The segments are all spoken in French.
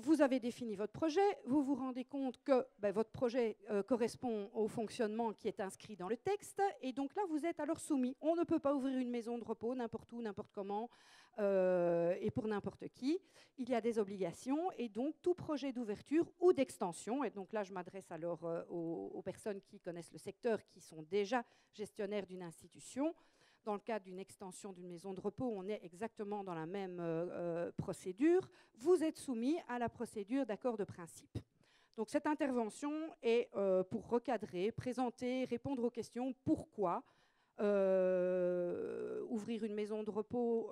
vous avez défini votre projet, vous vous rendez compte que votre projet correspond au fonctionnement qui est inscrit dans le texte, et donc là, vous êtes alors soumis. On ne peut pas ouvrir une maison de repos n'importe où, n'importe comment, et pour n'importe qui. Il y a des obligations, et donc tout projet d'ouverture ou d'extension, et donc là, je m'adresse alors aux personnes qui connaissent le secteur, qui sont déjà gestionnaires d'une institution. Dans le cadre d'une extension d'une maison de repos, on est exactement dans la même procédure. Vous êtes soumis à la procédure d'accord de principe. Donc cette intervention est pour recadrer, présenter, répondre aux questions. Pourquoi ouvrir une maison de repos,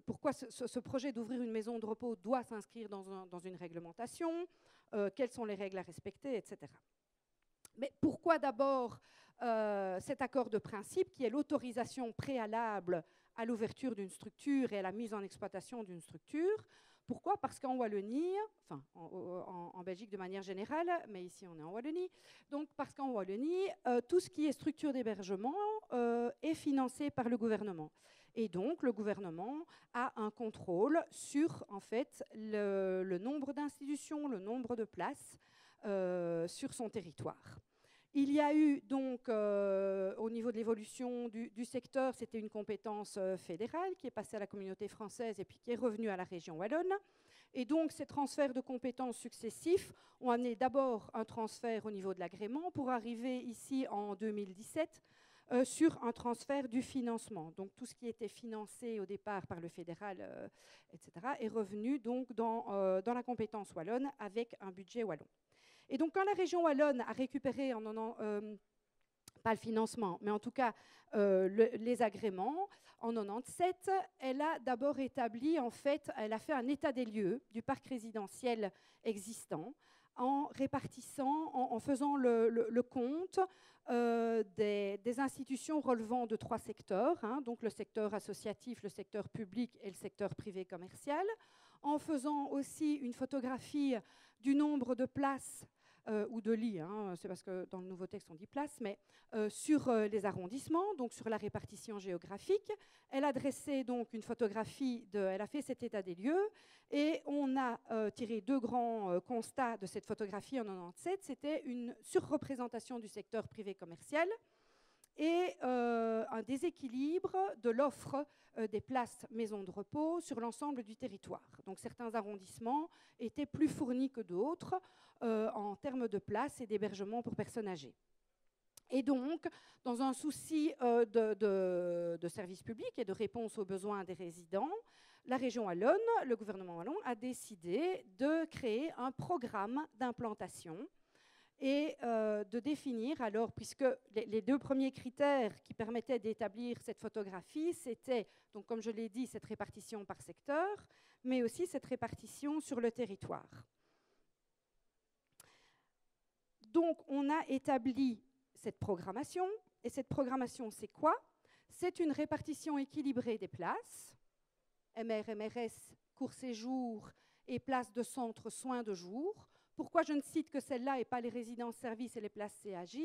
pourquoi ce projet d'ouvrir une maison de repos doit s'inscrire dans une réglementation, quelles sont les règles à respecter, etc. Mais pourquoi d'abord cet accord de principe qui est l'autorisation préalable à l'ouverture d'une structure et à la mise en exploitation d'une structure? Pourquoi? Parce qu'en Wallonie, enfin en Belgique de manière générale, mais ici on est en Wallonie, donc parce qu'en Wallonie, tout ce qui est structure d'hébergement est financé par le gouvernement. Et donc le gouvernement a un contrôle sur en fait le nombre d'institutions, le nombre de places sur son territoire. Il y a eu donc, au niveau de l'évolution du secteur, c'était une compétence fédérale qui est passée à la communauté française et puis qui est revenue à la région wallonne. Et donc, ces transferts de compétences successifs ont amené d'abord un transfert au niveau de l'agrément pour arriver ici en 2017 sur un transfert du financement. Donc, tout ce qui était financé au départ par le fédéral, etc., est revenu donc dans la compétence wallonne avec un budget wallon. Et donc, quand la région wallonne a récupéré, pas le financement, mais en tout cas les agréments, en 97, elle a d'abord établi, en fait, elle a fait un état des lieux du parc résidentiel existant, en répartissant, en faisant le compte des institutions relevant de 3 secteurs, hein, donc le secteur associatif, le secteur public et le secteur privé commercial, en faisant aussi une photographie du nombre de places ou de lits, hein, c'est parce que dans le nouveau texte on dit place, mais sur les arrondissements, donc sur la répartition géographique. Elle a dressé donc une photographie, elle a fait cet état des lieux, et on a tiré 2 grands constats de cette photographie en 97. C'était une surreprésentation du secteur privé commercial et un déséquilibre de l'offre des places maisons de repos sur l'ensemble du territoire. Donc certains arrondissements étaient plus fournis que d'autres en termes de places et d'hébergement pour personnes âgées. Et donc, dans un souci de service public et de réponse aux besoins des résidents, la région wallonne, le gouvernement wallon, a décidé de créer un programme d'implantation et de définir, alors, puisque les 2 premiers critères qui permettaient d'établir cette photographie, c'était, donc, comme je l'ai dit, cette répartition par secteur, mais aussi cette répartition sur le territoire. Donc, on a établi cette programmation, et cette programmation, c'est quoi? C'est une répartition équilibrée des places, MR, MRS, court séjour et places de centre soins de jour. Pourquoi je ne cite que celles-là et pas les résidences-services et les places CAJ?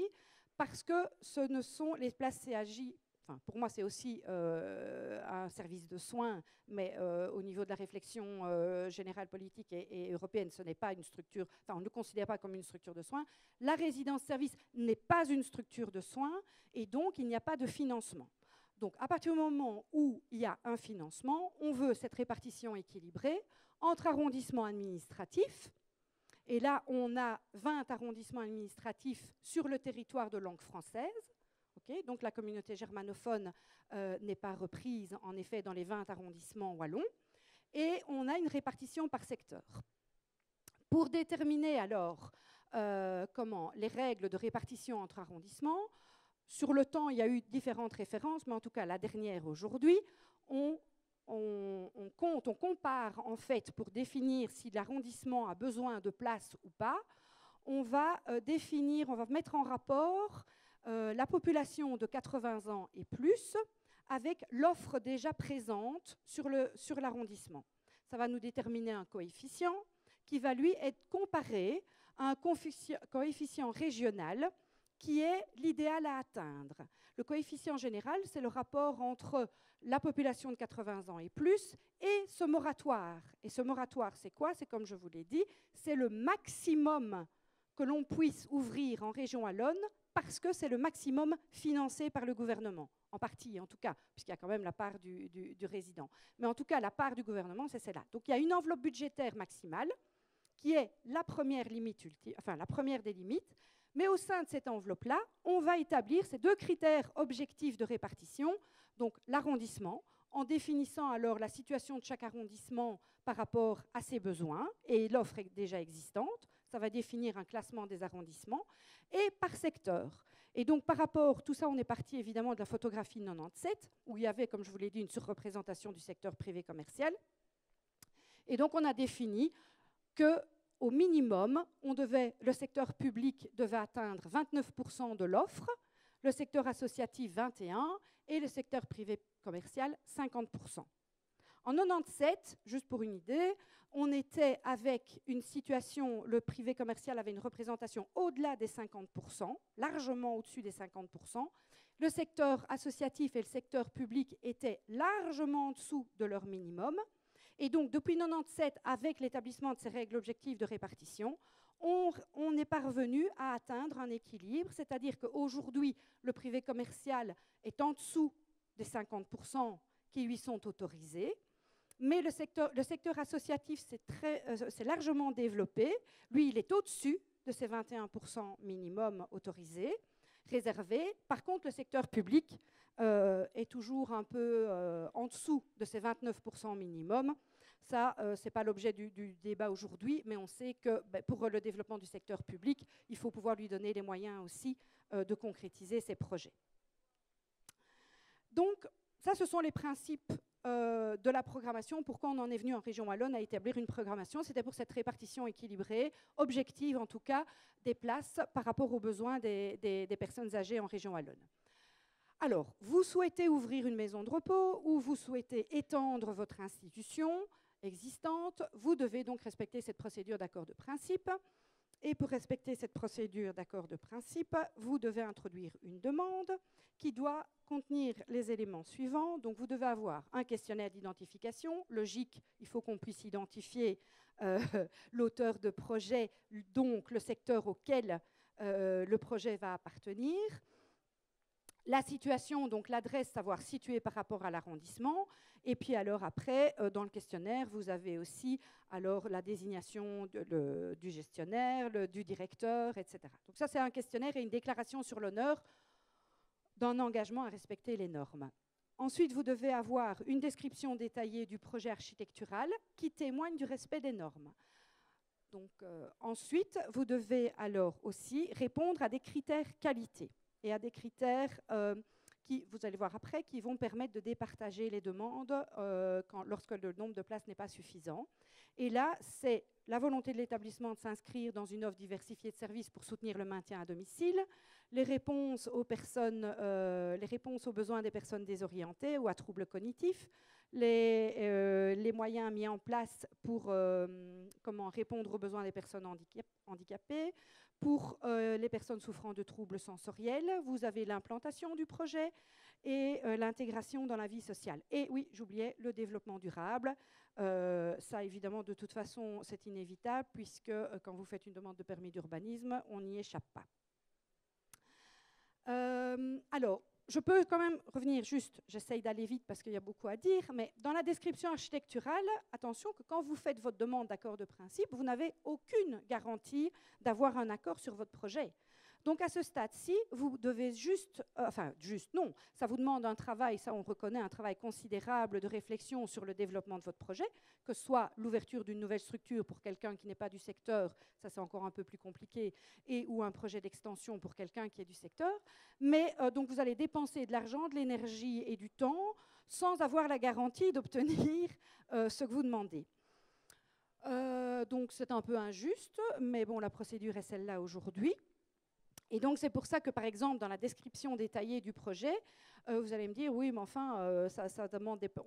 Parce que ce ne sont les places CAJ, enfin, pour moi c'est aussi un service de soins, mais au niveau de la réflexion générale politique et européenne, ce n'est pas une structure, enfin on ne le considère pas comme une structure de soins. La résidence-service n'est pas une structure de soins et donc il n'y a pas de financement. Donc, à partir du moment où il y a un financement, on veut cette répartition équilibrée entre arrondissements administratifs. Et là, on a 20 arrondissements administratifs sur le territoire de langue française. Okay, donc, la communauté germanophone n'est pas reprise, en effet, dans les 20 arrondissements wallons. Et on a une répartition par secteur. Pour déterminer, alors, les règles de répartition entre arrondissements, sur le temps, il y a eu différentes références, mais en tout cas, la dernière aujourd'hui, on compare en fait pour définir si l'arrondissement a besoin de place ou pas. On va mettre en rapport la population de 80 ans et plus avec l'offre déjà présente sur l'arrondissement. Ça va nous déterminer un coefficient qui va lui être comparé à un coefficient régional qui est l'idéal à atteindre. Le coefficient général, c'est le rapport entre la population de 80 ans et plus et ce moratoire. Et ce moratoire, c'est quoi? C'est comme je vous l'ai dit, c'est le maximum que l'on puisse ouvrir en région wallonne parce que c'est le maximum financé par le gouvernement, en partie en tout cas, puisqu'il y a quand même la part du résident. Mais en tout cas, la part du gouvernement, c'est celle-là. Donc il y a une enveloppe budgétaire maximale qui est la première limite ultime, enfin la première des limites, mais au sein de cette enveloppe-là, on va établir ces deux critères objectifs de répartition, donc l'arrondissement, en définissant alors la situation de chaque arrondissement par rapport à ses besoins et l'offre déjà existante. Ça va définir un classement des arrondissements, et par secteur. Et donc, par rapport, tout ça, on est parti évidemment de la photographie 97, où il y avait, comme je vous l'ai dit, une surreprésentation du secteur privé commercial. Et donc, on a défini qu'au minimum, le secteur public devait atteindre 29% de l'offre, le secteur associatif 21% et le secteur privé commercial 50%. En 97, juste pour une idée, on était avec une situation, le privé commercial avait une représentation au-delà des 50%, largement au-dessus des 50%. Le secteur associatif et le secteur public étaient largement en dessous de leur minimum. Et donc, depuis 97, avec l'établissement de ces règles objectives de répartition, on est parvenu à atteindre un équilibre, c'est-à-dire qu'aujourd'hui, le privé commercial est en dessous des 50% qui lui sont autorisés. Mais le secteur associatif s'est largement développé. Lui, il est au-dessus de ces 21% minimum autorisés, réservés. Par contre, le secteur public est toujours un peu en dessous de ces 29% minimum. Ça, ce n'est pas l'objet du débat aujourd'hui, mais on sait que pour le développement du secteur public, il faut pouvoir lui donner les moyens aussi de concrétiser ses projets. Donc, ça, ce sont les principes de la programmation. Pourquoi on en est venu en région wallonne à établir une programmation? C'était pour cette répartition équilibrée, objective en tout cas, des places par rapport aux besoins des personnes âgées en région wallonne. Alors, vous souhaitez ouvrir une maison de repos ou vous souhaitez étendre votre institution existante, vous devez donc respecter cette procédure d'accord de principe. Et pour respecter cette procédure d'accord de principe, vous devez introduire une demande qui doit contenir les éléments suivants. Donc, vous devez avoir un questionnaire d'identification. Logique, il faut qu'on puisse identifier l'auteur de projet, donc le secteur auquel le projet va appartenir. La situation, donc l'adresse, savoir située par rapport à l'arrondissement. Et puis alors après, dans le questionnaire, vous avez aussi alors la désignation du gestionnaire, du directeur, etc. Donc ça, c'est un questionnaire et une déclaration sur l'honneur d'un engagement à respecter les normes. Ensuite, vous devez avoir une description détaillée du projet architectural qui témoigne du respect des normes. Donc, ensuite, vous devez alors aussi répondre à des critères qualité et à des critères qui, vous allez voir après, qui vont permettre de départager les demandes lorsque le nombre de places n'est pas suffisant. Et là, c'est la volonté de l'établissement de s'inscrire dans une offre diversifiée de services pour soutenir le maintien à domicile, les réponses aux besoins des personnes désorientées ou à troubles cognitifs, les moyens mis en place pour comment répondre aux besoins des personnes handicapées, pour les personnes souffrant de troubles sensoriels. Vous avez l'implantation du projet et l'intégration dans la vie sociale. Et oui, j'oubliais le développement durable. Ça, évidemment, de toute façon, c'est inévitable puisque quand vous faites une demande de permis d'urbanisme, on n'y échappe pas. Alors, je peux quand même revenir juste, j'essaye d'aller vite parce qu'il y a beaucoup à dire, mais dans la description architecturale, attention que quand vous faites votre demande d'accord de principe, vous n'avez aucune garantie d'avoir un accord sur votre projet. Donc à ce stade-ci, vous devez non, ça vous demande un travail, ça on reconnaît, un travail considérable de réflexion sur le développement de votre projet, que ce soit l'ouverture d'une nouvelle structure pour quelqu'un qui n'est pas du secteur, ça c'est encore un peu plus compliqué, et ou un projet d'extension pour quelqu'un qui est du secteur. Mais donc vous allez dépenser de l'argent, de l'énergie et du temps sans avoir la garantie d'obtenir ce que vous demandez. Donc c'est un peu injuste, mais bon, la procédure est celle-là aujourd'hui. Et donc, c'est pour ça que, par exemple, dans la description détaillée du projet, vous allez me dire, oui, mais enfin,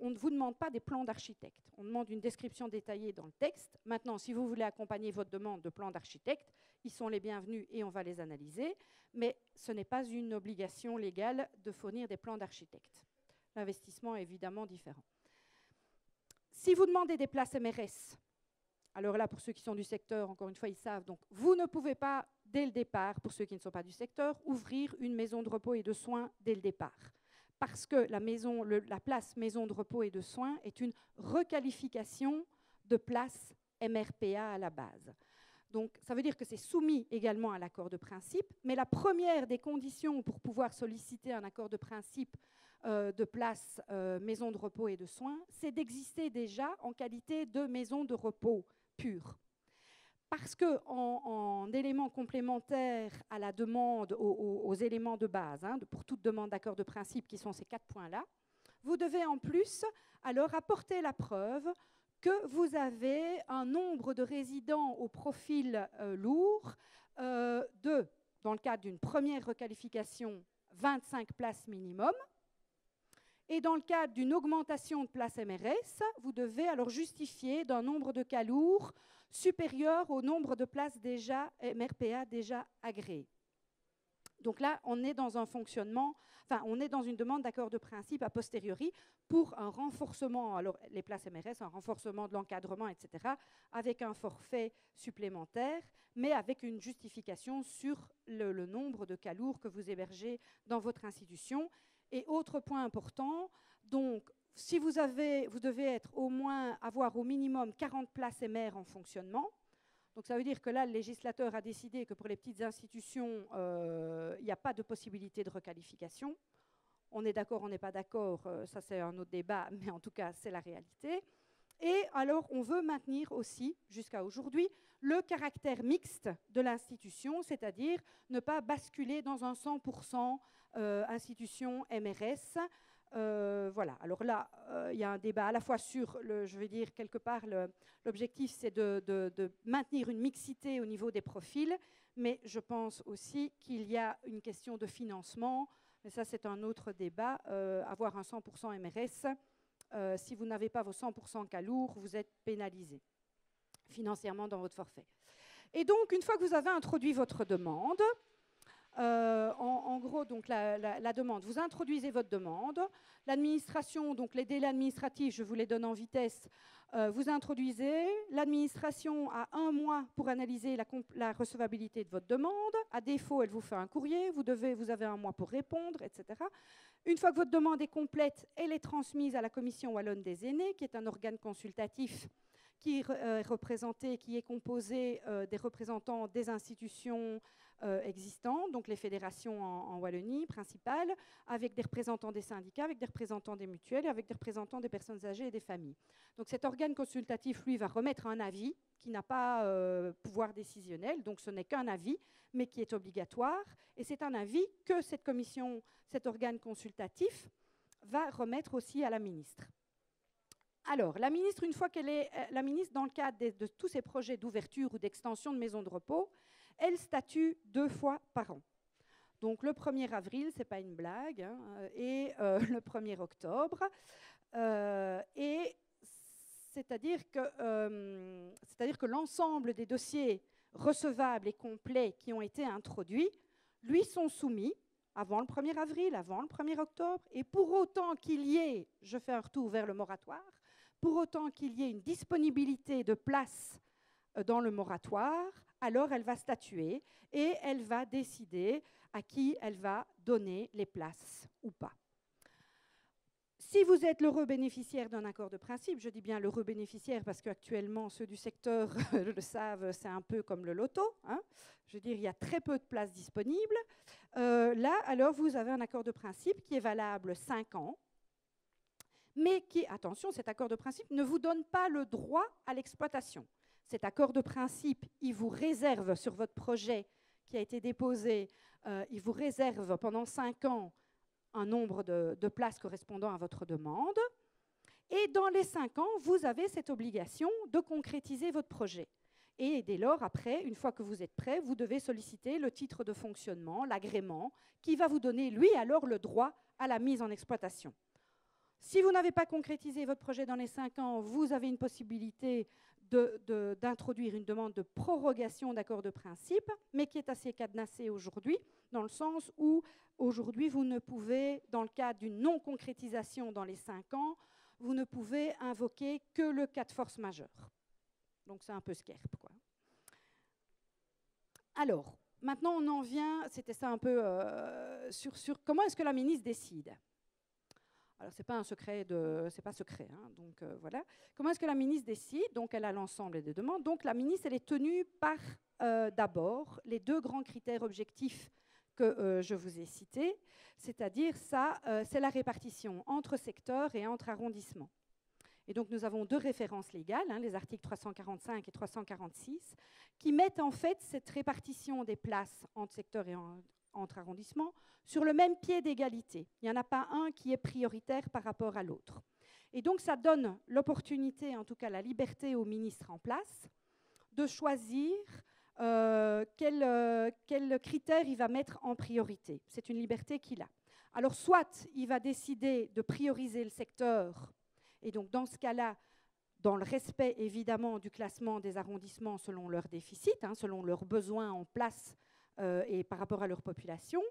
on ne vous demande pas des plans d'architecte. On demande une description détaillée dans le texte. Maintenant, si vous voulez accompagner votre demande de plans d'architecte, ils sont les bienvenus et on va les analyser. Mais ce n'est pas une obligation légale de fournir des plans d'architecte. L'investissement est évidemment différent. Si vous demandez des places MRS, alors là, pour ceux qui sont du secteur, encore une fois, ils savent. Donc, vous ne pouvez pas, dès le départ, pour ceux qui ne sont pas du secteur, ouvrir une maison de repos et de soins dès le départ. Parce que la place maison de repos et de soins est une requalification de place MRPA à la base. Donc, ça veut dire que c'est soumis également à l'accord de principe, mais la première des conditions pour pouvoir solliciter un accord de principe de place maison de repos et de soins, c'est d'exister déjà en qualité de maison de repos pure. Parce qu'en éléments complémentaires à la demande, aux éléments de base, pour toute demande d'accord de principe, qui sont ces 4 points-là, vous devez en plus alors apporter la preuve que vous avez un nombre de résidents au profil lourd dans le cadre d'une première requalification, 25 places minimum. Et dans le cadre d'une augmentation de places MRS, vous devez alors justifier d'un nombre de cas lourds supérieur au nombre de places MRPA déjà agréées. Donc là, on est dans un fonctionnement, on est dans une demande d'accord de principe a posteriori pour un renforcement, alors les places MRS, un renforcement de l'encadrement, etc., avec un forfait supplémentaire, mais avec une justification sur le nombre de cas lourds que vous hébergez dans votre institution. Et autre point important, donc, si vous devez avoir au minimum 40 places MR en fonctionnement. Donc ça veut dire que là, le législateur a décidé que pour les petites institutions, il n'y a pas de possibilité de requalification. On est d'accord, on n'est pas d'accord, ça c'est un autre débat, mais en tout cas, c'est la réalité. Et alors, on veut maintenir aussi, jusqu'à aujourd'hui, le caractère mixte de l'institution, c'est-à-dire ne pas basculer dans un 100% institution MRS. Voilà. Alors là, il y a un débat à la fois sur, je vais dire quelque part, l'objectif c'est de maintenir une mixité au niveau des profils, mais je pense aussi qu'il y a une question de financement, mais ça c'est un autre débat, avoir un 100% MRS, si vous n'avez pas vos 100% cas lourds, vous êtes pénalisé financièrement dans votre forfait. Et donc, une fois que vous avez introduit votre demande, en gros, donc la demande, vous introduisez votre demande. L'administration, donc les délais administratifs, je vous les donne en vitesse. Vous introduisez. L'administration a 1 mois pour analyser la recevabilité de votre demande. À défaut, elle vous fait un courrier. Vous avez 1 mois pour répondre, etc. Une fois que votre demande est complète, elle est transmise à la Commission wallonne des aînés, qui est un organe consultatif qui est composé des représentants des institutions existantes, donc les fédérations en Wallonie principales, avec des représentants des syndicats, avec des représentants des mutuelles et avec des représentants des personnes âgées et des familles. Donc cet organe consultatif, lui, va remettre un avis qui n'a pas pouvoir décisionnel, donc ce n'est qu'un avis, mais qui est obligatoire. Et c'est un avis que cette commission, cet organe consultatif, va remettre aussi à la ministre. Alors, la ministre, une fois qu'elle est la ministre, dans le cadre de tous ces projets d'ouverture ou d'extension de maisons de repos, elle statue 2 fois par an. Donc, le 1er avril, ce n'est pas une blague, et le 1er octobre. Et c'est-à-dire que l'ensemble des dossiers recevables et complets qui ont été introduits, lui, sont soumis avant le 1er avril, avant le 1er octobre, et pour autant qu'il y ait, je fais un retour vers le moratoire, pour autant qu'il y ait une disponibilité de place dans le moratoire, alors elle va statuer et elle va décider à qui elle va donner les places ou pas. Si vous êtes l'heureux bénéficiaire d'un accord de principe, je dis bien l'heureux bénéficiaire parce qu'actuellement, ceux du secteur le savent, c'est un peu comme le loto. Je veux dire, il y a très peu de places disponibles. Là, alors, vous avez un accord de principe qui est valable 5 ans, mais qui, attention, cet accord de principe ne vous donne pas le droit à l'exploitation. Cet accord de principe, il vous réserve sur votre projet qui a été déposé, il vous réserve pendant 5 ans un nombre de places correspondant à votre demande. Et dans les 5 ans, vous avez cette obligation de concrétiser votre projet. Et dès lors, après, une fois que vous êtes prêt, vous devez solliciter le titre de fonctionnement, l'agrément, qui va vous donner, lui, alors le droit à la mise en exploitation. Si vous n'avez pas concrétisé votre projet dans les 5 ans, vous avez une possibilité d'introduire une demande de prorogation d'accord de principe, mais qui est assez cadenassée aujourd'hui, dans le sens où aujourd'hui, vous ne pouvez, dans le cadre d'une non-concrétisation dans les 5 ans, vous ne pouvez invoquer que le cas de force majeure. Donc c'est un peu scarpe, quoi. Alors, maintenant on en vient, c'était ça un peu sur comment est-ce que la ministre décide. Alors, c'est pas un secret, c'est pas secret, hein, donc voilà. Comment est-ce que la ministre décide? Donc, elle a l'ensemble des demandes. Donc, la ministre, elle est tenue par, d'abord, les 2 grands critères objectifs que je vous ai cités, c'est-à-dire ça, c'est la répartition entre secteurs et entre arrondissements. Et donc, nous avons 2 références légales, hein, les articles 345 et 346, qui mettent en fait cette répartition des places entre secteurs et entre arrondissements sur le même pied d'égalité. Il n'y en a pas un qui est prioritaire par rapport à l'autre. Et donc, ça donne l'opportunité, en tout cas la liberté au ministre en place, de choisir quel critère il va mettre en priorité. C'est une liberté qu'il a. Alors, soit il va décider de prioriser le secteur, et donc dans ce cas-là, dans le respect évidemment du classement des arrondissements selon leur déficit, hein, selon leurs besoins en place et par rapport à leur population.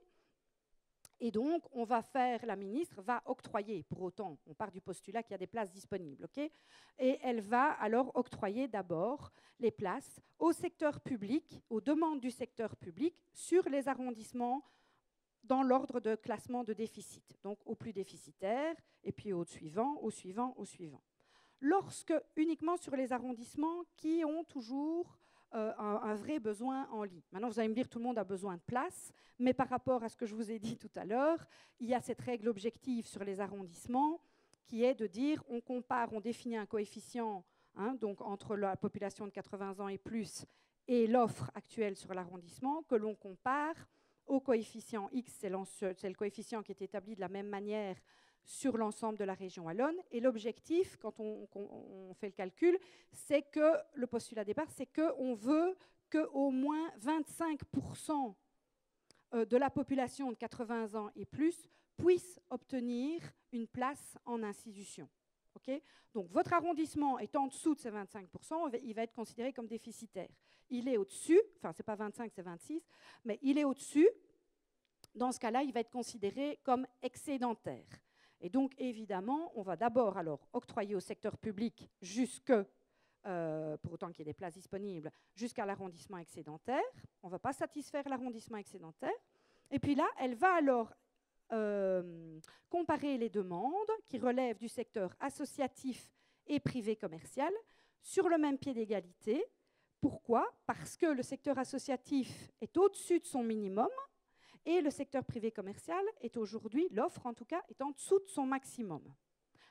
Et donc, on va faire, la ministre va octroyer, pour autant, on part du postulat qu'il y a des places disponibles, okay, et elle va alors octroyer d'abord les places au secteur public, aux demandes du secteur public, sur les arrondissements dans l'ordre de classement de déficit, donc au plus déficitaire, et puis au suivant, au suivant, au suivant. Lorsque, uniquement sur les arrondissements qui ont toujours un vrai besoin en lit. Maintenant, vous allez me dire tout le monde a besoin de place, mais par rapport à ce que je vous ai dit tout à l'heure, il y a cette règle objective sur les arrondissements qui est de dire on compare, on définit un coefficient hein, donc entre la population de 80 ans et plus et l'offre actuelle sur l'arrondissement que l'on compare au coefficient X, c'est le coefficient qui est établi de la même manière sur l'ensemble de la région wallonne. Et l'objectif, quand on fait le calcul, c'est que, le postulat de départ, c'est qu'on veut qu'au moins 25% de la population de 80 ans et plus puisse obtenir une place en institution. Okay, donc votre arrondissement est en dessous de ces 25%, il va être considéré comme déficitaire. Il est au-dessus, enfin c'est pas 25, c'est 26, mais il est au-dessus. Dans ce cas-là, il va être considéré comme excédentaire. Et donc, évidemment, on va d'abord alors octroyer au secteur public jusque, pour autant qu'il y ait des places disponibles, jusqu'à l'arrondissement excédentaire. On ne va pas satisfaire l'arrondissement excédentaire. Et puis là, elle va alors comparer les demandes qui relèvent du secteur associatif et privé commercial sur le même pied d'égalité. Pourquoi? Parce que le secteur associatif est au-dessus de son minimum, et le secteur privé commercial est aujourd'hui, l'offre en tout cas, est en dessous de son maximum.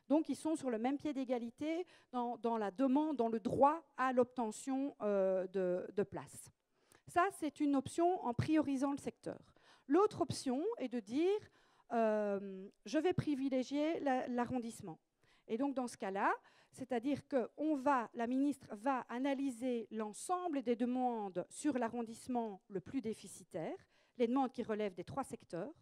Donc ils sont sur le même pied d'égalité dans la demande, dans le droit à l'obtention de places. Ça, c'est une option en priorisant le secteur. L'autre option est de dire, je vais privilégier l'arrondissement. Et donc dans ce cas-là, c'est-à-dire que la ministre va analyser l'ensemble des demandes sur l'arrondissement le plus déficitaire, les demandes qui relèvent des 3 secteurs,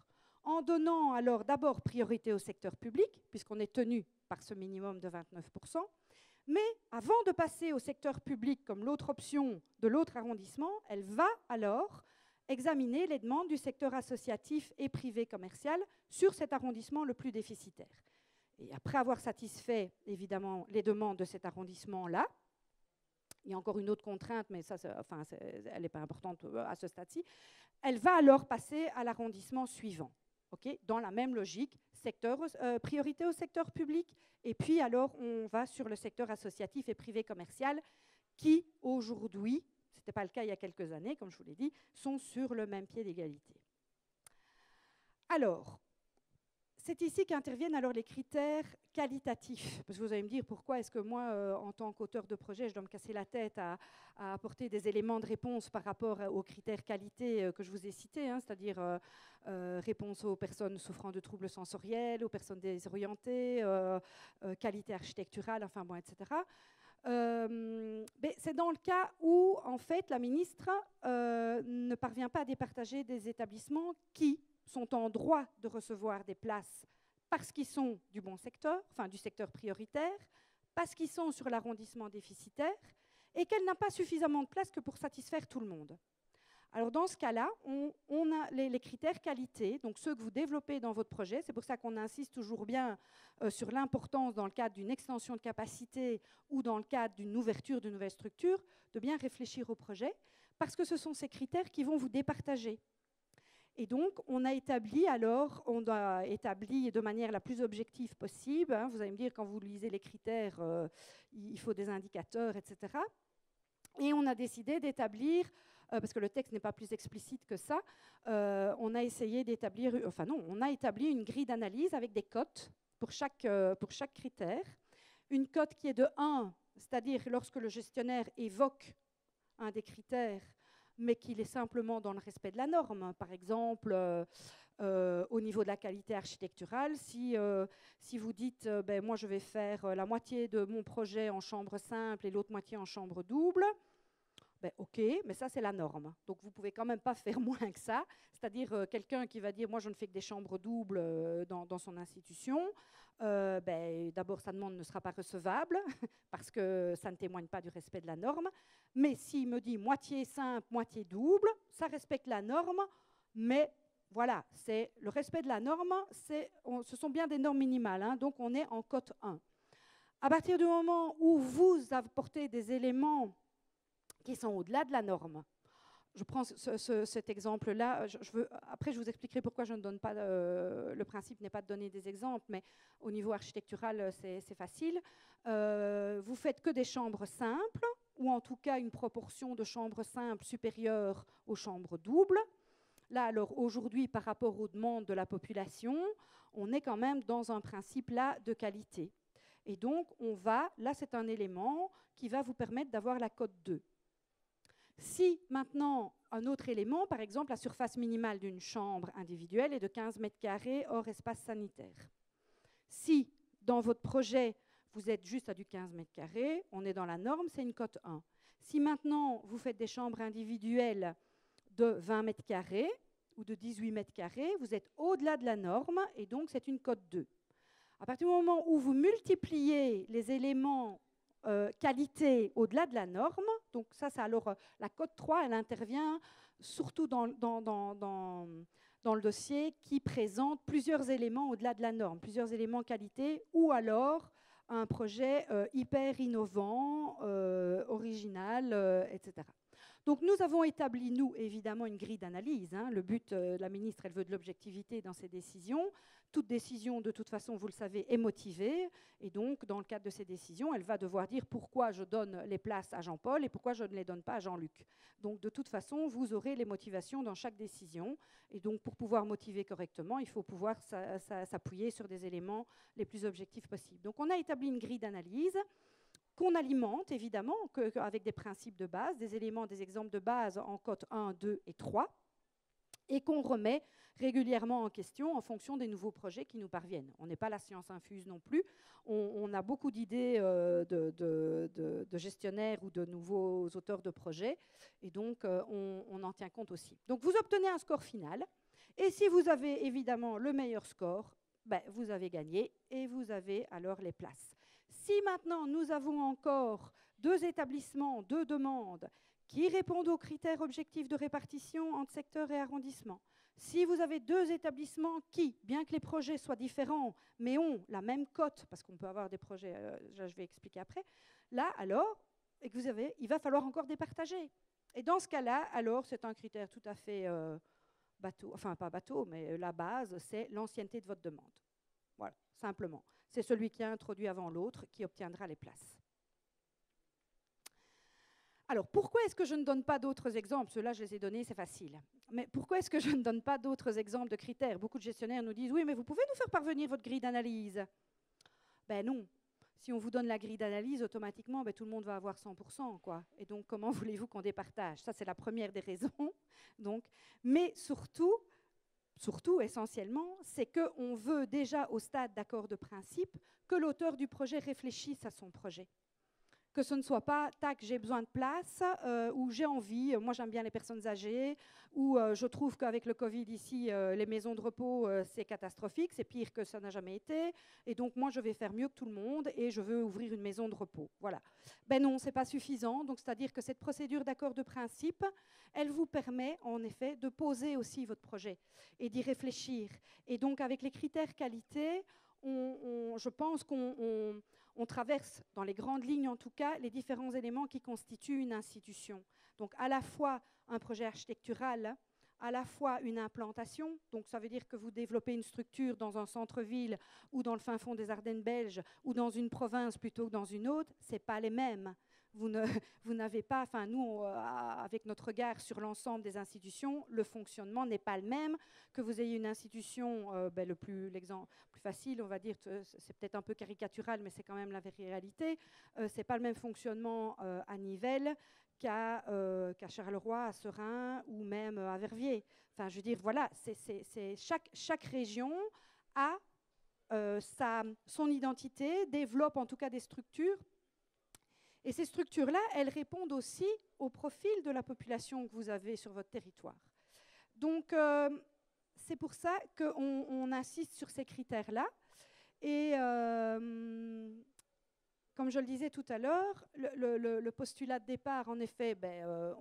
en donnant alors d'abord priorité au secteur public, puisqu'on est tenu par ce minimum de 29%, mais avant de passer au secteur public comme l'autre option de l'autre arrondissement, elle va alors examiner les demandes du secteur associatif et privé commercial sur cet arrondissement le plus déficitaire. Et après avoir satisfait évidemment les demandes de cet arrondissement-là, il y a encore une autre contrainte, mais ça, elle n'est pas importante à ce stade-ci. Elle va alors passer à l'arrondissement suivant, okay, dans la même logique, priorité au secteur public, et puis alors on va sur le secteur associatif et privé commercial qui, aujourd'hui, ce n'était pas le cas il y a quelques années, comme je vous l'ai dit, sont sur le même pied d'égalité. Alors, c'est ici qu'interviennent alors les critères qualitatifs. Parce que vous allez me dire, pourquoi est-ce que moi, en tant qu'auteur de projet, je dois me casser la tête à apporter des éléments de réponse par rapport aux critères qualité que je vous ai cités, hein, c'est-à-dire réponse aux personnes souffrant de troubles sensoriels, aux personnes désorientées, qualité architecturale, enfin bon, etc. C'est dans le cas où, en fait, la ministre ne parvient pas à départager des établissements qui sont en droit de recevoir des places parce qu'ils sont du bon secteur, enfin du secteur prioritaire, parce qu'ils sont sur l'arrondissement déficitaire, et qu'elle n'a pas suffisamment de place que pour satisfaire tout le monde. Alors dans ce cas-là, on a les critères qualité, donc ceux que vous développez dans votre projet. C'est pour ça qu'on insiste toujours bien sur l'importance, dans le cadre d'une extension de capacité ou dans le cadre d'une ouverture d'une nouvelle structure, de bien réfléchir au projet, parce que ce sont ces critères qui vont vous départager. Et donc, on a établi de manière la plus objective possible, hein, vous allez me dire, quand vous lisez les critères, il faut des indicateurs, etc. Et on a décidé d'établir, parce que le texte n'est pas plus explicite que ça, on a établi une grille d'analyse avec des cotes pour chaque critère. Une cote qui est de 1, c'est-à-dire lorsque le gestionnaire évoque un des critères, mais qu'il est simplement dans le respect de la norme. Par exemple, au niveau de la qualité architecturale, si vous dites moi je vais faire la moitié de mon projet en chambre simple et l'autre moitié en chambre double, ok, mais ça c'est la norme. Donc vous ne pouvez quand même pas faire moins que ça. C'est-à-dire quelqu'un qui va dire moi je ne fais que des chambres doubles dans son institution, d'abord sa demande ne sera pas recevable parce que ça ne témoigne pas du respect de la norme. Mais s'il me dit moitié simple, moitié double, ça respecte la norme, mais voilà, c'est le respect de la norme, ce sont bien des normes minimales, hein, donc on est en cote 1. À partir du moment où vous apportez des éléments qui sont au-delà de la norme, je prends cet exemple-là. Après, je vous expliquerai pourquoi je ne donne pas. Le principe n'est pas de donner des exemples, mais au niveau architectural, c'est facile. Vous faites que des chambres simples, ou en tout cas une proportion de chambres simples supérieure aux chambres doubles. Là, alors aujourd'hui, par rapport aux demandes de la population, on est quand même dans un principe là de qualité. Et donc, là, c'est un élément qui va vous permettre d'avoir la cote 2. Si maintenant, un autre élément, par exemple, la surface minimale d'une chambre individuelle est de 15 mètres carrés hors espace sanitaire. Si, dans votre projet, vous êtes juste à du 15 mètres carrés, on est dans la norme, c'est une cote 1. Si maintenant, vous faites des chambres individuelles de 20 mètres carrés ou de 18 mètres carrés, vous êtes au-delà de la norme et donc c'est une cote 2. À partir du moment où vous multipliez les éléments qualité au-delà de la norme, donc ça, c'est alors la cote 3, elle intervient surtout dans le dossier qui présente plusieurs éléments au-delà de la norme, plusieurs éléments qualité, ou alors un projet hyper innovant, original, etc. Donc nous avons établi, nous, évidemment, une grille d'analyse. Hein. Le but, la ministre, elle veut de l'objectivité dans ses décisions. Toute décision, de toute façon, vous le savez, est motivée. Et donc, dans le cadre de ces décisions, elle va devoir dire pourquoi je donne les places à Jean-Paul et pourquoi je ne les donne pas à Jean-Luc. Donc, de toute façon, vous aurez les motivations dans chaque décision. Et donc, pour pouvoir motiver correctement, il faut pouvoir s'appuyer sur des éléments les plus objectifs possibles. Donc, on a établi une grille d'analyse qu'on alimente, évidemment, avec des principes de base, des éléments, des exemples de base en cote 1, 2 et 3, et qu'on remet régulièrement en question en fonction des nouveaux projets qui nous parviennent. On n'est pas la science infuse non plus. On a beaucoup d'idées de gestionnaires ou de nouveaux auteurs de projets, et donc on en tient compte aussi. Donc vous obtenez un score final, et si vous avez évidemment le meilleur score, vous avez gagné, et vous avez alors les places. Si maintenant nous avons encore 2 établissements, 2 demandes qui répondent aux critères objectifs de répartition entre secteur et arrondissement, si vous avez 2 établissements qui, bien que les projets soient différents, mais ont la même cote, parce qu'on peut avoir des projets, je vais expliquer après, là alors, et que il va falloir encore départager. Et dans ce cas-là, alors c'est un critère tout à fait bateau, enfin pas bateau, mais la base, c'est l'ancienneté de votre demande. Voilà, simplement. C'est celui qui a introduit avant l'autre qui obtiendra les places. Alors, pourquoi est-ce que je ne donne pas d'autres exemples? Ceux-là, je les ai donnés, c'est facile. Mais pourquoi est-ce que je ne donne pas d'autres exemples de critères? Beaucoup de gestionnaires nous disent « Oui, mais vous pouvez nous faire parvenir votre grille d'analyse ?» Ben non. Si on vous donne la grille d'analyse, automatiquement, tout le monde va avoir 100%, quoi. Et donc, comment voulez-vous qu'on départage? Ça, c'est la première des raisons. Donc, mais surtout, essentiellement, c'est qu'on veut déjà, au stade d'accord de principe, que l'auteur du projet réfléchisse à son projet. que ce ne soit pas « tac, j'ai besoin de place » ou « j'ai envie, moi j'aime bien les personnes âgées » ou « je trouve qu'avec le Covid ici, les maisons de repos, c'est catastrophique, c'est pire que ça n'a jamais été, et donc moi je vais faire mieux que tout le monde et je veux ouvrir une maison de repos. » Voilà. Ben non, ce n'est pas suffisant. Donc c'est-à-dire que cette procédure d'accord de principe, elle vous permet en effet de poser aussi votre projet et d'y réfléchir. Et donc avec les critères qualité, je pense qu'on traverse, dans les grandes lignes en tout cas, les différents éléments qui constituent une institution. Donc à la fois un projet architectural, à la fois une implantation, donc ça veut dire que vous développez une structure dans un centre-ville ou dans le fin fond des Ardennes belges ou dans une province plutôt que dans une autre, ce n'est pas les mêmes. Vous n'avez pas, enfin nous, avec notre regard sur l'ensemble des institutions, le fonctionnement n'est pas le même. Que vous ayez une institution, l'exemple plus facile, on va dire, c'est peut-être un peu caricatural, mais c'est quand même la réalité, c'est pas le même fonctionnement à Nivelles qu'à Charleroi, à Seraing ou même à Verviers. Enfin, je veux dire, voilà, chaque région a son identité, développe en tout cas des structures. Et ces structures-là, elles répondent aussi au profil de la population que vous avez sur votre territoire. Donc, c'est pour ça qu'on insiste sur ces critères-là. Et comme je le disais tout à l'heure, le postulat de départ, en effet,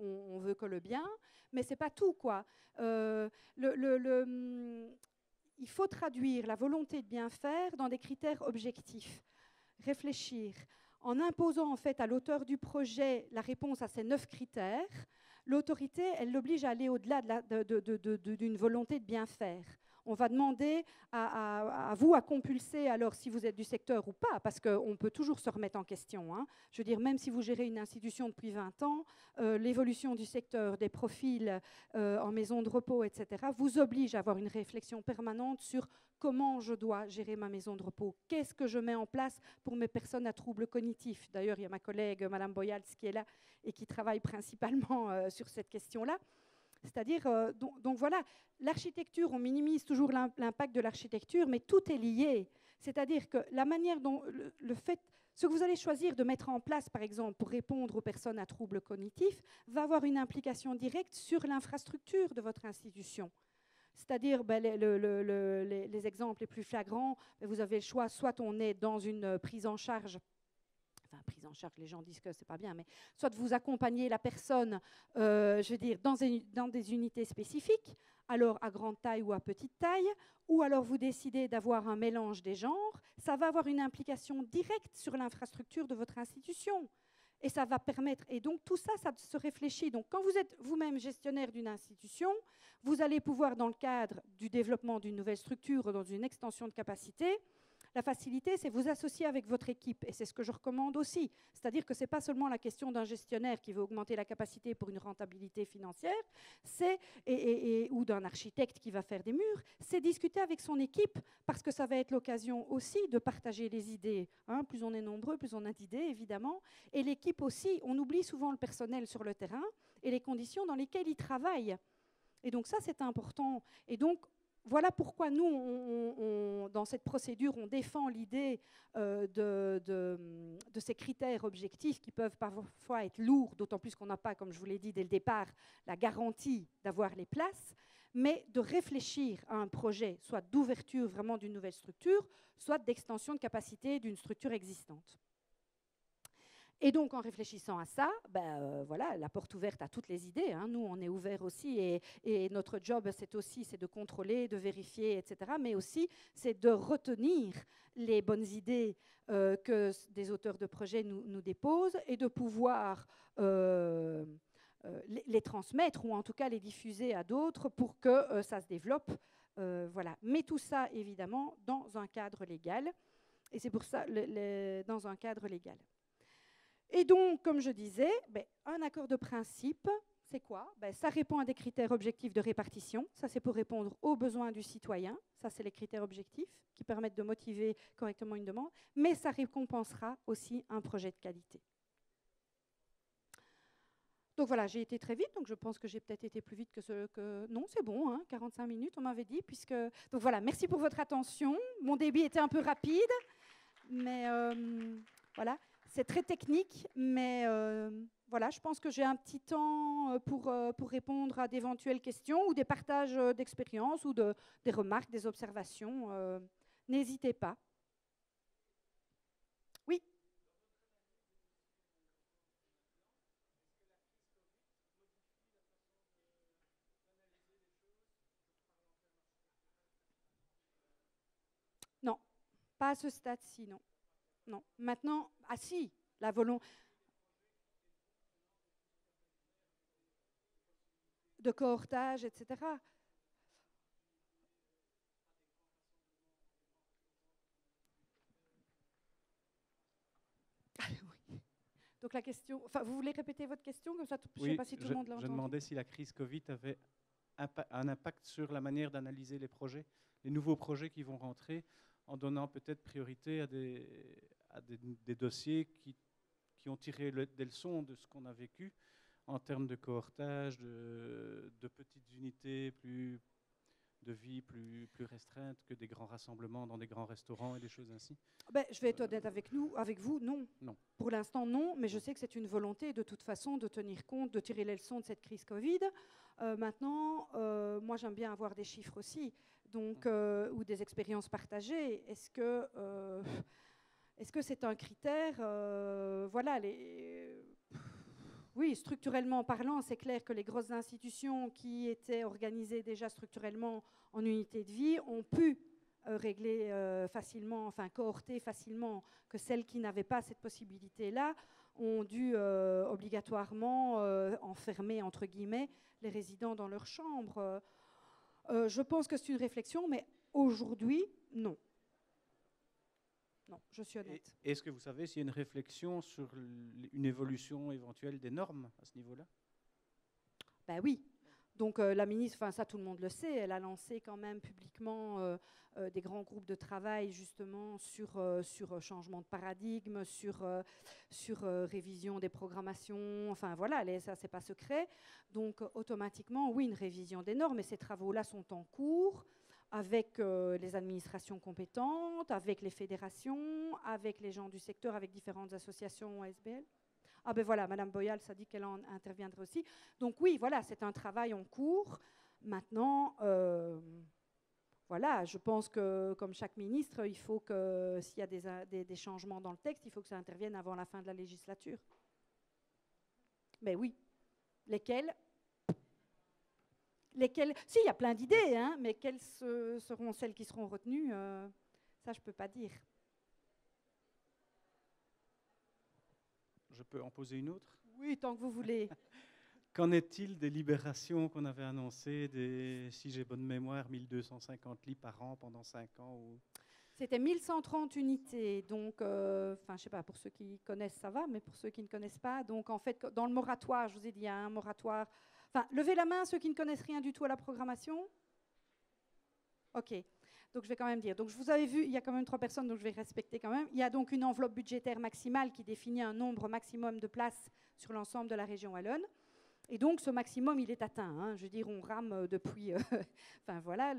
on veut que le bien, mais ce n'est pas tout, quoi. Il faut traduire la volonté de bien faire dans des critères objectifs. Réfléchir. En imposant en fait à l'auteur du projet la réponse à ces 9 critères, l'autorité, elle l'oblige à aller au-delà d'une volonté de bien faire. On va demander à vous à compulser, alors si vous êtes du secteur ou pas, parce qu'on peut toujours se remettre en question. Hein. Je veux dire, même si vous gérez une institution depuis 20 ans, l'évolution du secteur, des profils en maison de repos, etc., vous oblige à avoir une réflexion permanente sur comment je dois gérer ma maison de repos, qu'est-ce que je mets en place pour mes personnes à troubles cognitifs. D'ailleurs, il y a ma collègue, Madame Boyals, qui est là et qui travaille principalement sur cette question-là. C'est-à-dire, donc voilà, l'architecture, on minimise toujours l'impact de l'architecture, mais tout est lié. C'est-à-dire que la manière dont ce que vous allez choisir de mettre en place, par exemple, pour répondre aux personnes à troubles cognitifs, va avoir une implication directe sur l'infrastructure de votre institution. C'est-à-dire, les exemples les plus flagrants, vous avez le choix, soit on est dans une prise en charge, prise en charge, les gens disent que c'est pas bien, mais soit vous accompagnez la personne, je veux dire, dans des unités spécifiques, alors à grande taille ou à petite taille, ou alors vous décidez d'avoir un mélange des genres, ça va avoir une implication directe sur l'infrastructure de votre institution. Et ça va permettre, et donc tout ça, ça se réfléchit. Donc quand vous êtes vous-même gestionnaire d'une institution, vous allez pouvoir, dans le cadre du développement d'une nouvelle structure, dans une extension de capacité, la facilité, c'est vous associer avec votre équipe, et c'est ce que je recommande aussi. C'est-à-dire que ce n'est pas seulement la question d'un gestionnaire qui veut augmenter la capacité pour une rentabilité financière, ou d'un architecte qui va faire des murs, c'est discuter avec son équipe, parce que ça va être l'occasion aussi de partager les idées. Hein, plus on est nombreux, plus on a d'idées, évidemment. Et l'équipe aussi, on oublie souvent le personnel sur le terrain et les conditions dans lesquelles il travaille. Et donc ça, c'est important. Et donc, voilà pourquoi nous, dans cette procédure, on défend l'idée de ces critères objectifs qui peuvent parfois être lourds, d'autant plus qu'on n'a pas, comme je vous l'ai dit dès le départ, la garantie d'avoir les places, mais de réfléchir à un projet, soit d'ouverture vraiment d'une nouvelle structure, soit d'extension de capacité d'une structure existante. Et donc, en réfléchissant à ça, voilà, la porte ouverte à toutes les idées. Hein. Nous, on est ouverts aussi, et notre job, c'est de contrôler, de vérifier, etc. Mais aussi, c'est de retenir les bonnes idées que des auteurs de projets nous déposent et de pouvoir les transmettre ou en tout cas les diffuser à d'autres pour que ça se développe. Voilà. Mais tout ça, évidemment, dans un cadre légal. Et c'est pour ça, dans un cadre légal. Et donc, comme je disais, un accord de principe, c'est quoi? Ça répond à des critères objectifs de répartition. Ça, c'est pour répondre aux besoins du citoyen. Ça, c'est les critères objectifs qui permettent de motiver correctement une demande. Mais ça récompensera aussi un projet de qualité. Donc voilà, j'ai été très vite, donc je pense que j'ai peut-être été plus vite que... Non, c'est bon, hein, 45 minutes, on m'avait dit. Donc voilà, merci pour votre attention. Mon débit était un peu rapide, mais voilà. c'est très technique, mais voilà, je pense que j'ai un petit temps pour répondre à d'éventuelles questions ou des partages d'expériences ou des remarques, des observations. N'hésitez pas. Oui. Non, pas à ce stade-ci, non. Non. Maintenant, ah si, la volonté de cohortage, etc. Oui. Donc la question, enfin, vous voulez répéter votre question comme ça, je ne sais pas si tout le monde l'a entendu. Je demandais si la crise Covid avait un impact sur la manière d'analyser les projets, les nouveaux projets qui vont rentrer, en donnant peut-être priorité à des dossiers qui ont tiré des leçons de ce qu'on a vécu en termes de cohortage, de petites unités de vie plus restreintes que des grands rassemblements dans des grands restaurants et des choses ainsi. Ben, je vais être honnête avec vous, non. Non. Pour l'instant, non, mais je sais que c'est une volonté de toute façon de tenir compte, de tirer les leçons de cette crise Covid. Maintenant, moi j'aime bien avoir des chiffres aussi, donc, ou des expériences partagées. Est-ce que c'est un critère voilà, oui, structurellement parlant, c'est clair que les grosses institutions qui étaient organisées déjà structurellement en unité de vie ont pu régler facilement, enfin cohorter facilement, que celles qui n'avaient pas cette possibilité-là ont dû obligatoirement enfermer, entre guillemets, les résidents dans leur chambre. Je pense que c'est une réflexion, mais aujourd'hui, non. Non, je suis honnête. Est-ce que vous savez s'il y a une réflexion sur une évolution éventuelle des normes à ce niveau-là? Ben oui. Donc la ministre, enfin ça tout le monde le sait, elle a lancé quand même publiquement des grands groupes de travail justement sur changement de paradigme, sur révision des programmations, enfin voilà, ça c'est pas secret. Donc automatiquement, oui, une révision des normes, et ces travaux-là sont en cours avec les administrations compétentes, avec les fédérations, avec les gens du secteur, avec différentes associations ASBL. Ah ben voilà, Madame Boyal, ça dit qu'elle en interviendrait aussi. Donc oui, voilà, c'est un travail en cours. Maintenant, voilà, je pense que comme chaque ministre, il faut que s'il y a des changements dans le texte, il faut que ça intervienne avant la fin de la législature. Mais oui, lesquels? Si, il y a plein d'idées, hein, mais quelles seront celles qui seront retenues? Ça, je ne peux pas dire. Je peux en poser une autre? Oui, tant que vous voulez. Qu'en est-il des libérations qu'on avait annoncées, si j'ai bonne mémoire, 1250 lits par an pendant 5 ans ou... C'était 1130 unités, donc, enfin, je sais pas, pour ceux qui connaissent, ça va, mais pour ceux qui ne connaissent pas, donc en fait, dans le moratoire, je vous ai dit, il y a un moratoire. Enfin, levez la main, ceux qui ne connaissent rien du tout à la programmation. Ok, donc je vais quand même dire. Donc, je vous avais vu, il y a quand même 3 personnes, donc je vais respecter quand même. Il y a donc une enveloppe budgétaire maximale qui définit un nombre maximum de places sur l'ensemble de la région wallonne. Et donc, ce maximum, il est atteint. Hein. Je veux dire, on rame depuis... enfin, voilà,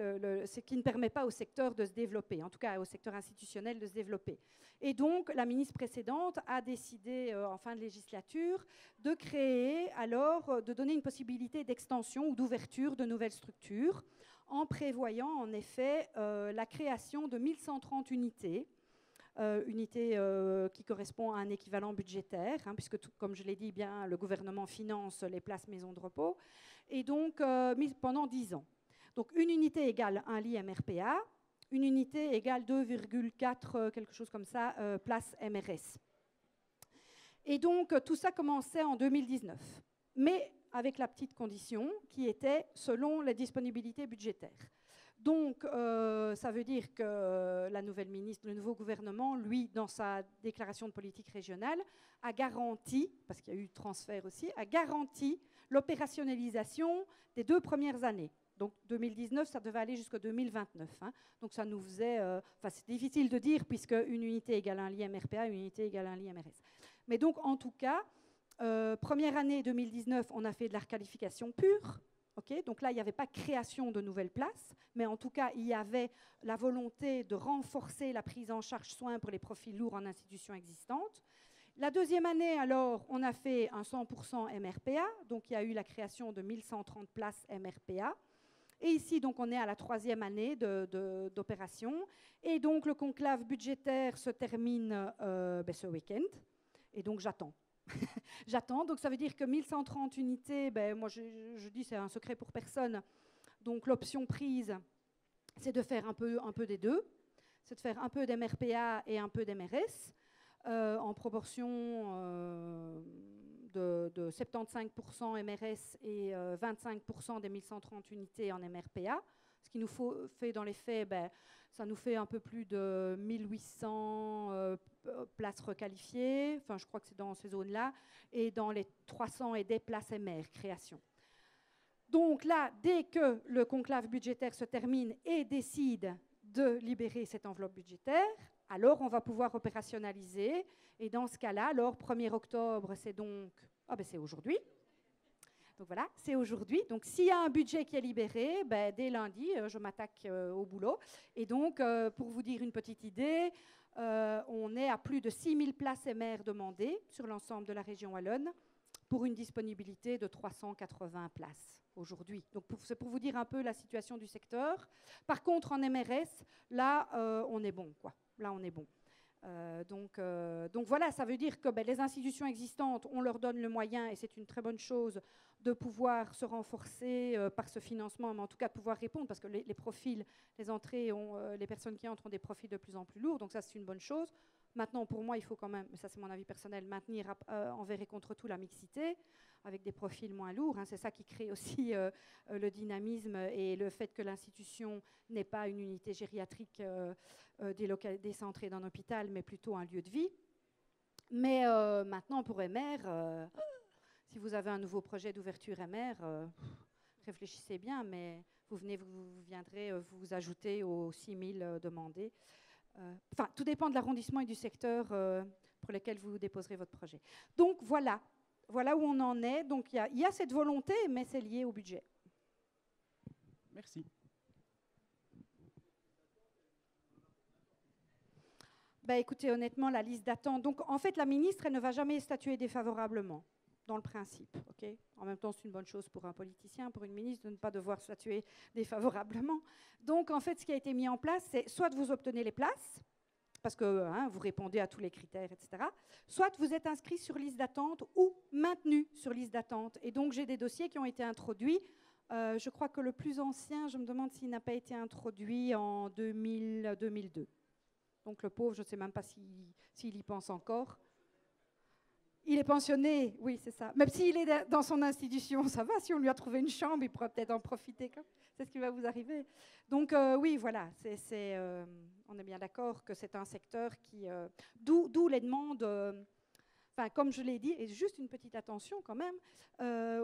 ce qui ne permet pas au secteur de se développer, en tout cas au secteur institutionnel de se développer. Et donc, la ministre précédente a décidé, en fin de législature, de créer, alors, de donner une possibilité d'extension ou d'ouverture de nouvelles structures, en prévoyant, en effet, la création de 1130 unités, qui correspond à un équivalent budgétaire, hein, puisque, comme je l'ai dit, bien, le gouvernement finance les places maisons de repos, et donc pendant 10 ans. Donc une unité égale un lit MRPA, une unité égale 2,4, quelque chose comme ça, places MRS. Et donc tout ça commençait en 2019, mais avec la petite condition qui était selon les disponibilités budgétaires. Donc, ça veut dire que la nouvelle ministre, le nouveau gouvernement, lui, dans sa déclaration de politique régionale, a garanti, parce qu'il y a eu transfert aussi, a garanti l'opérationnalisation des 2 premières années. Donc, 2019, ça devait aller jusqu'en 2029. Hein. Donc, ça nous faisait... Enfin, c'est difficile de dire, puisque une unité égale un lit MRPA, une unité égale un lit MRS. Mais donc, en tout cas, première année 2019, on a fait de la requalification pure. Okay, donc là, il n'y avait pas création de nouvelles places, mais en tout cas, il y avait la volonté de renforcer la prise en charge soins pour les profils lourds en institutions existantes. La deuxième année, alors, on a fait un 100% MRPA, donc il y a eu la création de 1130 places MRPA. Et ici, donc, on est à la troisième année d'opération. Et donc, le conclave budgétaire se termine ce week-end. Et donc, j'attends. J'attends. Donc, ça veut dire que 1130 unités, moi, je dis, c'est un secret pour personne. Donc, l'option prise, c'est de faire un peu des deux. C'est de faire un peu d'MRPA et un peu d'MRS. En proportion de 75% MRS et 25% des 1130 unités en MRPA. Ce qui nous fait dans les faits, ça nous fait un peu plus de 1800 places requalifiées, enfin je crois que c'est dans ces zones-là, et dans les 300 et des places MR, création. Donc là, dès que le conclave budgétaire se termine et décide de libérer cette enveloppe budgétaire, alors on va pouvoir opérationnaliser. Et dans ce cas-là, alors 1er octobre, c'est donc... c'est aujourd'hui. Donc voilà, c'est aujourd'hui. Donc s'il y a un budget qui est libéré, dès lundi, je m'attaque au boulot. Et donc, pour vous dire une petite idée, on est à plus de 6000 places MR demandées sur l'ensemble de la région wallonne pour une disponibilité de 380 places aujourd'hui. Donc c'est pour vous dire un peu la situation du secteur. Par contre, en MRS, là, on est bon, quoi. Là, on est bon. Donc voilà, ça veut dire que les institutions existantes, on leur donne le moyen, et c'est une très bonne chose, de pouvoir se renforcer par ce financement, mais en tout cas de pouvoir répondre, parce que les profils, les entrées, les personnes qui entrent ont des profils de plus en plus lourds, donc ça c'est une bonne chose. Maintenant, pour moi, il faut quand même, mais ça c'est mon avis personnel, maintenir envers et contre tout la mixité, avec des profils moins lourds. Hein. C'est ça qui crée aussi le dynamisme et le fait que l'institution n'est pas une unité gériatrique décentrée d'un hôpital, mais plutôt un lieu de vie. Mais maintenant, pour MR, si vous avez un nouveau projet d'ouverture MR, réfléchissez bien, mais vous viendrez vous ajouter aux 6000 demandés. Enfin, tout dépend de l'arrondissement et du secteur pour lequel vous déposerez votre projet. Donc voilà où on en est. Donc il y a cette volonté, mais c'est lié au budget. Merci. Écoutez, honnêtement, la liste d'attente. Donc en fait, la ministre, elle ne va jamais statuer défavorablement, dans le principe. Okay, en même temps, c'est une bonne chose pour un politicien, pour une ministre, de ne pas devoir statuer défavorablement. Donc en fait, ce qui a été mis en place, c'est soit vous obtenez les places, parce que vous répondez à tous les critères, etc. Soit vous êtes inscrit sur liste d'attente ou maintenu sur liste d'attente. Et donc, j'ai des dossiers qui ont été introduits. Je crois que le plus ancien, je me demande s'il n'a pas été introduit en 2002. Donc, le pauvre, je ne sais même pas s'il y pense encore. Il est pensionné, oui, c'est ça. Même s'il est dans son institution, ça va. Si on lui a trouvé une chambre, il pourra peut-être en profiter. C'est ce qui va vous arriver. Donc, oui, voilà. On est bien d'accord que c'est un secteur qui... D'où les demandes... comme je l'ai dit, et juste une petite attention quand même,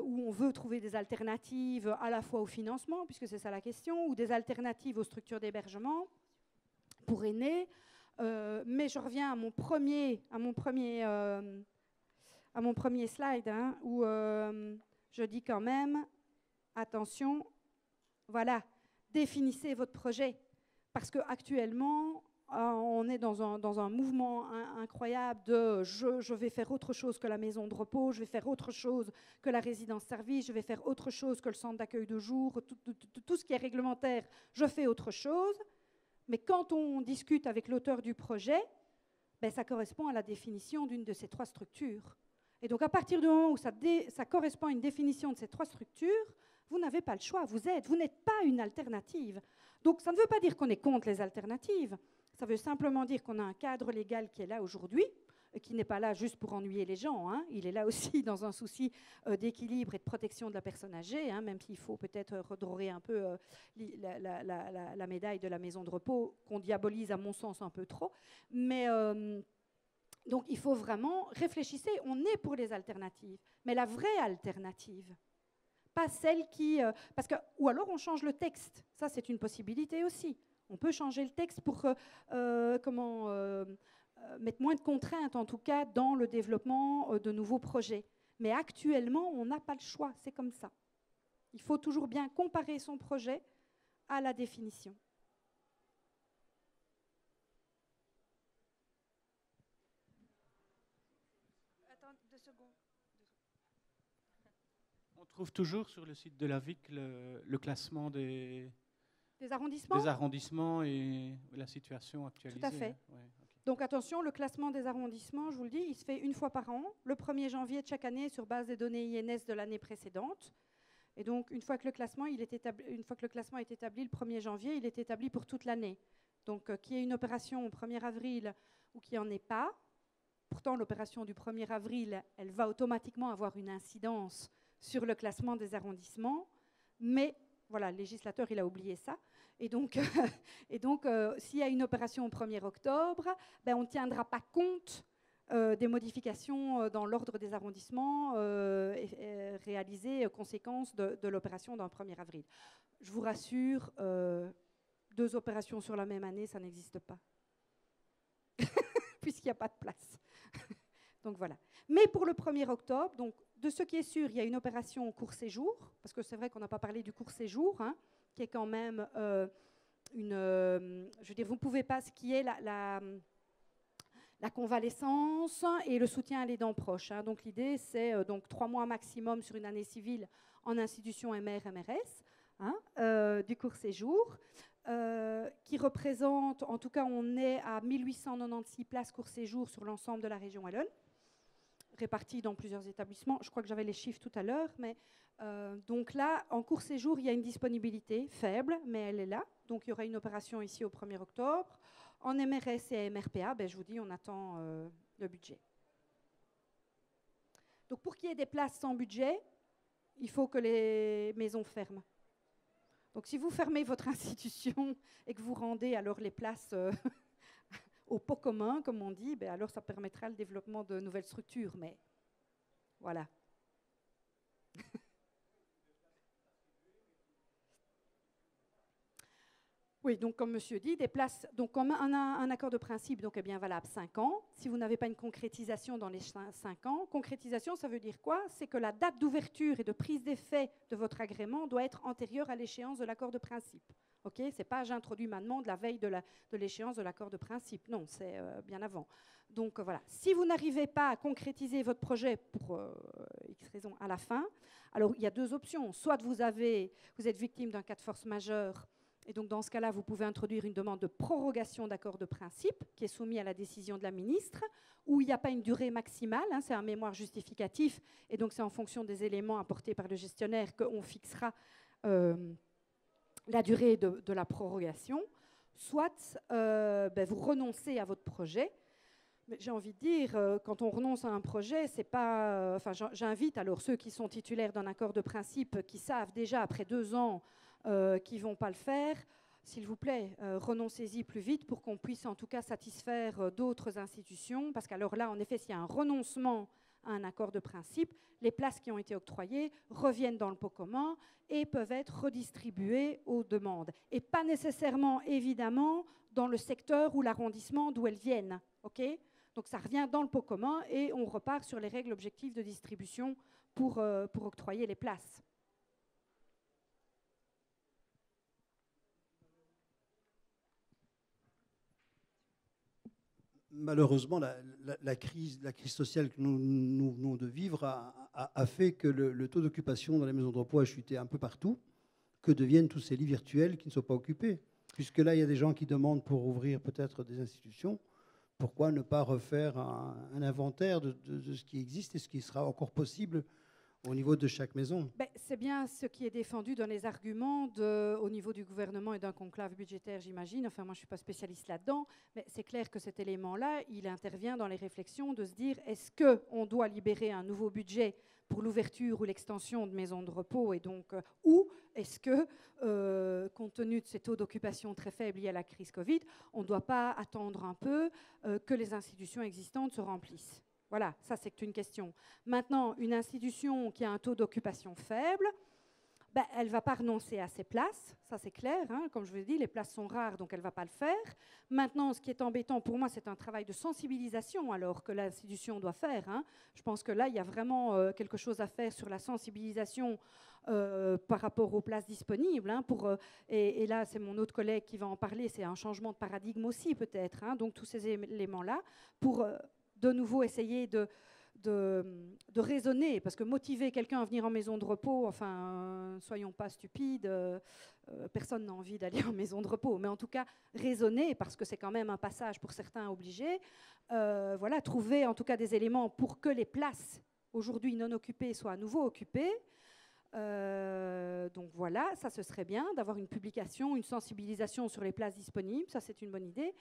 où on veut trouver des alternatives à la fois au financement, puisque c'est ça la question, ou des alternatives aux structures d'hébergement pour aînés. Mais je reviens à mon premier slide, où je dis quand même, attention, voilà, définissez votre projet. Parce qu'actuellement, on est dans un mouvement incroyable de je vais faire autre chose que la maison de repos, je vais faire autre chose que la résidence-service, je vais faire autre chose que le centre d'accueil de jour, tout ce qui est réglementaire, je fais autre chose. Mais quand on discute avec l'auteur du projet, ça correspond à la définition d'une de ces trois structures. Et donc, à partir du moment où ça correspond à une définition de ces trois structures, vous n'avez pas le choix, vous n'êtes pas une alternative. Donc, ça ne veut pas dire qu'on est contre les alternatives, ça veut simplement dire qu'on a un cadre légal qui est là aujourd'hui, qui n'est pas là juste pour ennuyer les gens, il est là aussi dans un souci d'équilibre et de protection de la personne âgée, même s'il faut peut-être redorer un peu la médaille de la maison de repos, qu'on diabolise à mon sens un peu trop. Mais... donc, il faut vraiment réfléchir. On est pour les alternatives, mais la vraie alternative, pas celle qui... ou alors, on change le texte. Ça, c'est une possibilité aussi. On peut changer le texte pour mettre moins de contraintes, en tout cas, dans le développement de nouveaux projets. Mais actuellement, on n'a pas le choix. C'est comme ça. Il faut toujours bien comparer son projet à la définition. On trouve toujours sur le site de la VIC le classement des arrondissements et la situation actualisée. Tout à fait. Ouais, okay. Donc attention, le classement des arrondissements, je vous le dis, il se fait une fois par an, le 1er janvier de chaque année sur base des données INS de l'année précédente. Et donc, une fois que le classement est établi le 1er janvier, il est établi pour toute l'année. Donc, qu'il y ait une opération au 1er avril ou qu'il n'y en ait pas, pourtant, l'opération du 1er avril, elle va automatiquement avoir une incidence sur le classement des arrondissements. Mais, voilà, le législateur, il a oublié ça. Et donc, s'il y a une opération au 1er octobre, ben, on ne tiendra pas compte des modifications dans l'ordre des arrondissements réalisées conséquence de l'opération d'un 1er avril. Je vous rassure, 2 opérations sur la même année, ça n'existe pas. Puisqu'il n'y a pas de place. Donc voilà. Mais pour le 1er octobre, donc, de ce qui est sûr, il y a une opération court séjour, parce que c'est vrai qu'on n'a pas parlé du court séjour, hein, qui est quand même je veux dire, vous ne pouvez pas, ce qui est la convalescence et le soutien à l'aidant proche. Hein. Donc l'idée, c'est donc 3 mois maximum sur une année civile en institution MR-MRS, hein, du court séjour, qui représente, en tout cas, on est à 1896 places court séjour sur l'ensemble de la région wallonne, réparties dans plusieurs établissements. Je crois que j'avais les chiffres tout à l'heure, mais donc là, en court séjour, il y a une disponibilité faible, mais elle est là. Donc il y aura une opération ici au 1er octobre. En MRS et MRPA, ben, je vous dis, on attend le budget. Donc pour qu'il y ait des places sans budget, il faut que les maisons ferment. Donc si vous fermez votre institution et que vous rendez alors les places au pot commun, comme on dit, ben, alors ça permettra le développement de nouvelles structures. Mais voilà. Oui, donc comme monsieur dit, des places, donc comme un accord de principe donc, est bien valable 5 ans. Si vous n'avez pas une concrétisation dans les 5 ans, concrétisation, ça veut dire quoi? C'est que la date d'ouverture et de prise d'effet de votre agrément doit être antérieure à l'échéance de l'accord de principe. Okay, ce n'est pas j'introduis ma demande la veille de l'échéance de l'accord de principe. Non, c'est bien avant. Donc voilà, si vous n'arrivez pas à concrétiser votre projet pour X raison à la fin, alors il y a 2 options. Soit vous êtes victime d'un cas de force majeure. Et donc, dans ce cas-là, vous pouvez introduire une demande de prorogation d'accord de principe qui est soumise à la décision de la ministre, où il n'y a pas une durée maximale, hein, c'est un mémoire justificatif, et donc c'est en fonction des éléments apportés par le gestionnaire qu'on fixera la durée de la prorogation. Soit ben, vous renoncez à votre projet. Mais j'ai envie de dire, quand on renonce à un projet, c'est pas. Enfin, j'invite alors ceux qui sont titulaires d'un accord de principe, qui savent déjà après 2 ans qui ne vont pas le faire, s'il vous plaît, renoncez-y plus vite pour qu'on puisse en tout cas satisfaire d'autres institutions, parce qu'alors là, en effet, s'il y a un renoncement à un accord de principe, les places qui ont été octroyées reviennent dans le pot commun et peuvent être redistribuées aux demandes. Et pas nécessairement, évidemment, dans le secteur ou l'arrondissement d'où elles viennent. Okay ? Donc ça revient dans le pot commun et on repart sur les règles objectives de distribution pour octroyer les places. Malheureusement, la crise sociale que nous venons de vivre a fait que le taux d'occupation dans les maisons de repos a chuté un peu partout. Que deviennent tous ces lits virtuels qui ne sont pas occupés? Puisque là, il y a des gens qui demandent pour ouvrir peut-être des institutions. Pourquoi ne pas refaire un inventaire de ce qui existe et ce qui sera encore possible au niveau de chaque maison? Ben, c'est bien ce qui est défendu dans les arguments au niveau du gouvernement et d'un conclave budgétaire, j'imagine. Enfin, moi, je ne suis pas spécialiste là-dedans, mais c'est clair que cet élément-là, il intervient dans les réflexions de se dire, est-ce qu'on doit libérer un nouveau budget pour l'ouverture ou l'extension de maisons de repos, et donc, ou est-ce que, compte tenu de ces taux d'occupation très faibles liés à la crise Covid, on ne doit pas attendre un peu que les institutions existantes se remplissent? Voilà, ça c'est une question. Maintenant, une institution qui a un taux d'occupation faible, ben, elle ne va pas renoncer à ses places, ça c'est clair. Hein, comme je vous l'ai dit, les places sont rares, donc elle ne va pas le faire. Maintenant, ce qui est embêtant pour moi, c'est un travail de sensibilisation alors que l'institution doit faire. Hein. Je pense que là, il y a vraiment quelque chose à faire sur la sensibilisation par rapport aux places disponibles. Hein, et là, c'est mon autre collègue qui va en parler, c'est un changement de paradigme aussi peut-être. Hein, donc tous ces éléments-là pour de nouveau essayer de de raisonner, parce que motiver quelqu'un à venir en maison de repos, enfin, soyons pas stupides, personne n'a envie d'aller en maison de repos, mais en tout cas, raisonner, parce que c'est quand même un passage pour certains obligé, voilà, trouver en tout cas des éléments pour que les places aujourd'hui non occupées soient à nouveau occupées. Donc voilà, ça ce serait bien d'avoir une publication, une sensibilisation sur les places disponibles, ça c'est une bonne idée.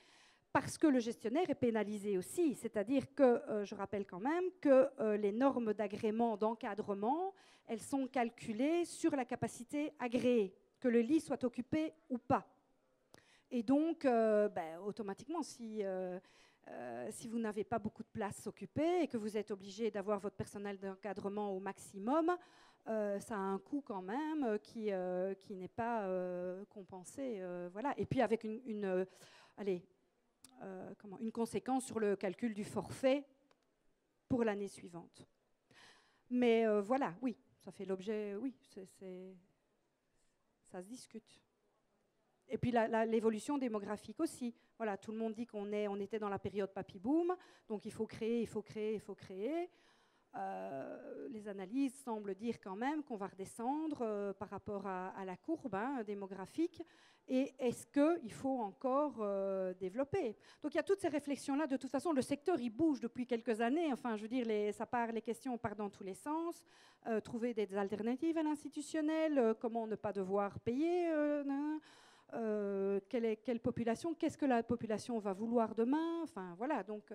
Parce que le gestionnaire est pénalisé aussi, c'est-à-dire que, je rappelle quand même, que les normes d'agrément, d'encadrement, elles sont calculées sur la capacité agréée, que le lit soit occupé ou pas. Et donc, automatiquement, si vous n'avez pas beaucoup de place occupée et que vous êtes obligé d'avoir votre personnel d'encadrement au maximum, ça a un coût quand même qui n'est pas compensé. Voilà. Et puis avec une conséquence sur le calcul du forfait pour l'année suivante. Mais voilà, oui, ça fait l'objet, oui, ça se discute. Et puis l'évolution démographique aussi. Voilà, tout le monde dit qu'on était dans la période papy-boom, donc il faut créer, il faut créer, il faut créer. Les analyses semblent dire quand même qu'on va redescendre par rapport à la courbe démographique. Et est-ce qu'il faut encore développer? Donc il y a toutes ces réflexions-là. De toute façon, le secteur, il bouge depuis quelques années. Enfin, je veux dire, les questions partent dans tous les sens. Trouver des alternatives à l'institutionnel, comment ne pas devoir payer quelle population? Qu'est-ce que la population va vouloir demain? Enfin, voilà, donc...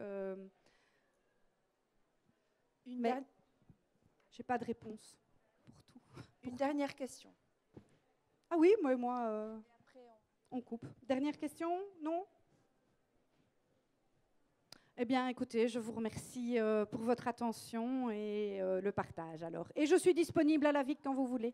mais je n'ai pas de réponse pour tout. Une dernière question. Ah oui, moi on coupe. Dernière question? Non? Eh bien, écoutez, je vous remercie pour votre attention et le partage, alors. Et je suis disponible à la VIC quand vous voulez.